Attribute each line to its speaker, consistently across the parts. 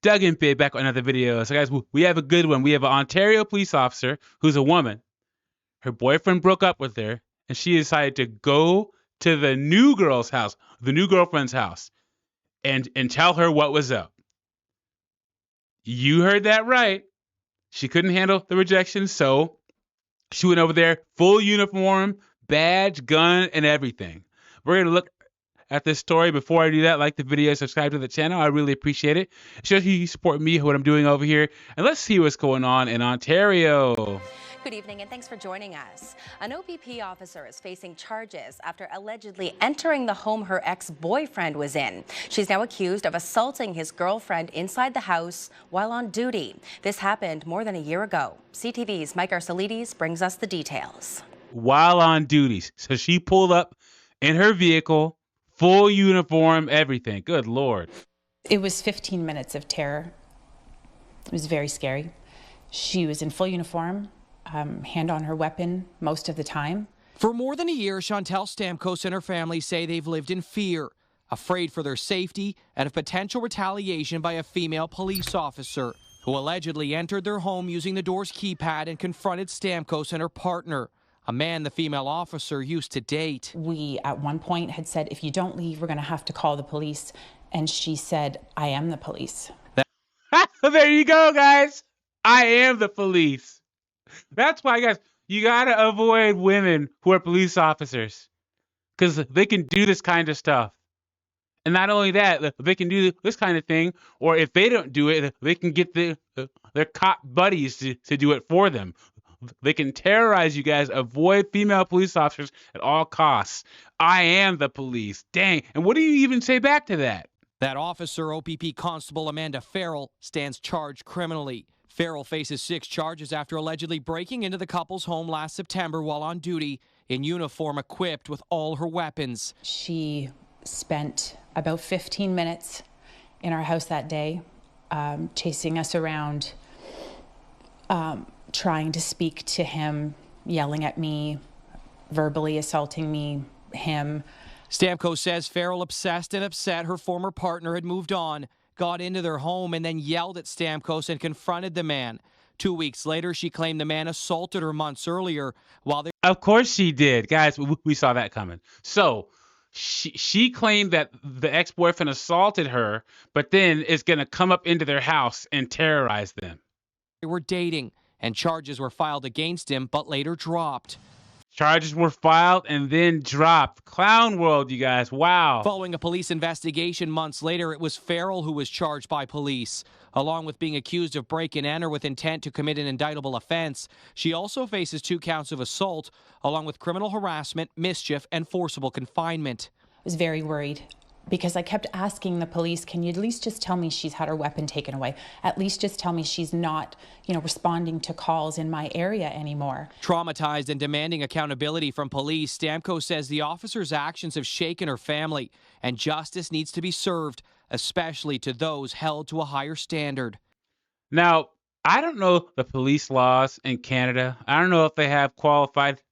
Speaker 1: Doug and Faye back on another video. So guys, we have a good one. We have an Ontario police officer who's a woman. Her boyfriend broke up with her, and she decided to go to the new girl's house, the new girlfriend's house, and tell her what was up. You heard that right. She couldn't handle the rejection, so she went over there, full uniform, badge, gun, and everything. We're going to look at this story. Before I do that, like the video, subscribe to the channel. I really appreciate it. It shows you support me, what I'm doing over here. And let's see what's going on in Ontario.
Speaker 2: Good evening and thanks for joining us. An OPP officer is facing charges after allegedly entering the home her ex-boyfriend was in. She's now accused of assaulting his girlfriend inside the house while on duty. This happened more than a year ago. CTV's Mike Arcelides brings us the details.
Speaker 1: While on duty. So she pulled up in her vehicle, full uniform, everything. Good Lord.
Speaker 3: It was 15 minutes of terror. It was very scary. She was in full uniform. Hand on her weapon most of the time.
Speaker 4: For more than a year, Chantel Stamkos and her family say they've lived in fear, afraid for their safety and of potential retaliation by a female police officer who allegedly entered their home using the door's keypad and confronted Stamkos and her partner, a man the female officer used to date.
Speaker 3: We, at one point, had said, if you don't leave, we're going to have to call the police. And she said, I am the police.
Speaker 1: There you go, guys. I am the police. That's why, guys, you got to avoid women who are police officers because they can do this kind of stuff. And not only that, they can do this kind of thing, or if they don't do it, they can get their cop buddies to do it for them. They can terrorize you guys. Avoid female police officers at all costs. I am the police. Dang. And what do you even say back to that?
Speaker 4: That officer, OPP Constable Amanda Farrell, stands charged criminally. Farrell faces 6 charges after allegedly breaking into the couple's home last September while on duty, in uniform equipped with all her weapons.
Speaker 3: She spent about 15 minutes in our house that day, chasing us around, trying to speak to him, yelling at me, verbally assaulting me, him.
Speaker 4: Stamkos says Farrell, obsessed and upset her former partner had moved on, got into their home and then yelled at Stamkos and confronted the man. 2 weeks later, she claimed the man assaulted her months earlier while they...
Speaker 1: Of course she did. Guys, we saw that coming. So she claimed that the ex-boyfriend assaulted her, but then is going to come up into their house and terrorize them.
Speaker 4: They were dating, and charges were filed against him, but later dropped.
Speaker 1: Charges were filed and then dropped. Clown world, you guys. Wow.
Speaker 4: Following a police investigation months later, it was Farrell who was charged by police. Along with being accused of break and enter with intent to commit an indictable offense, she also faces 2 counts of assault, along with criminal harassment, mischief, and forcible confinement.
Speaker 3: I was very worried because I kept asking the police, can you at least just tell me she's had her weapon taken away? At least just tell me she's not, responding to calls in my area anymore.
Speaker 4: Traumatized and demanding accountability from police, Stamkos says the officer's actions have shaken her family and justice needs to be served, especially to those held to a higher standard.
Speaker 1: Now, I don't know the police laws in Canada. I don't know if they have qualified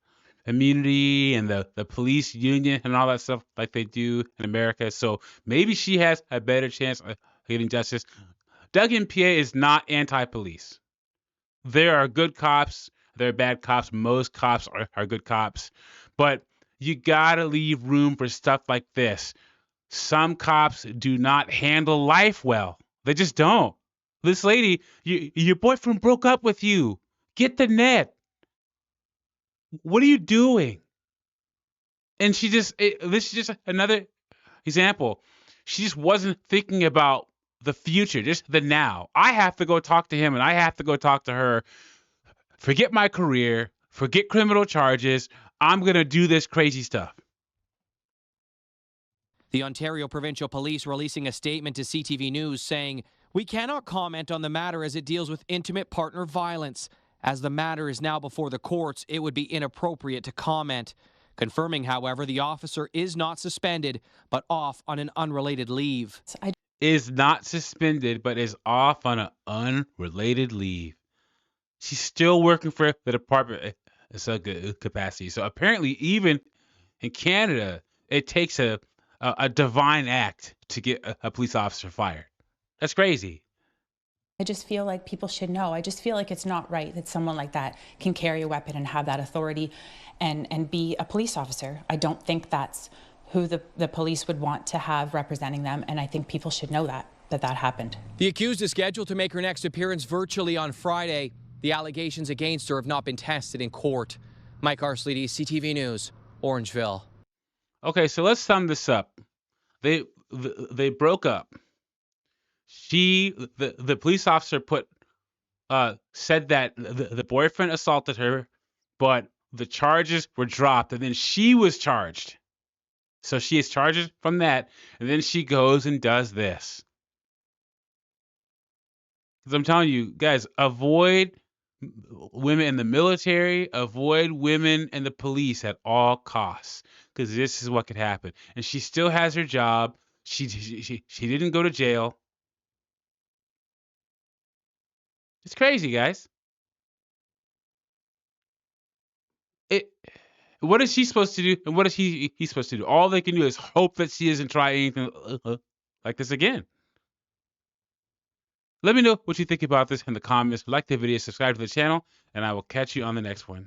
Speaker 1: immunity and the police union and all that stuff like they do in America. So maybe she has a better chance of getting justice. Doug and PA is not anti-police. There are good cops. There are bad cops. Most cops are good cops. But you got to leave room for stuff like this. Some cops do not handle life well. They just don't. This lady, your boyfriend broke up with you. Get the net. What are you doing? And this is just another example. She just wasn't thinking about the future, just the now. I have to go talk to him and I have to go talk to her. Forget my career, forget criminal charges. I'm going to do this crazy stuff.
Speaker 4: The Ontario Provincial Police releasing a statement to CTV News saying, "We cannot comment on the matter as it deals with intimate partner violence. As the matter is now before the courts, it would be inappropriate to comment." Confirming, however, the officer is not suspended, but off on an unrelated leave.
Speaker 1: Is not suspended, but is off on an unrelated leave. She's still working for the department in some good capacity. So apparently, even in Canada, it takes a divine act to get a police officer fired. That's crazy.
Speaker 3: I just feel like people should know. I just feel like it's not right that someone like that can carry a weapon and have that authority and be a police officer. I don't think that's who the police would want to have representing them, and I think people should know that happened.
Speaker 4: The accused is scheduled to make her next appearance virtually on Friday. The allegations against her have not been tested in court. Mike Arsledy, CTV News, Orangeville.
Speaker 1: Okay, so let's sum this up. They broke up. The police officer said that the boyfriend assaulted her, but the charges were dropped, and then she was charged. So she is charged from that, and then she goes and does this. Because I'm telling you, guys, avoid women in the military, avoid women in the police at all costs, because this is what could happen. And she still has her job. She didn't go to jail. It's crazy, guys. What is she supposed to do, and what is he's supposed to do? All they can do is hope that she doesn't try anything like this again. Let me know what you think about this in the comments. Like the video, subscribe to the channel, and I will catch you on the next one.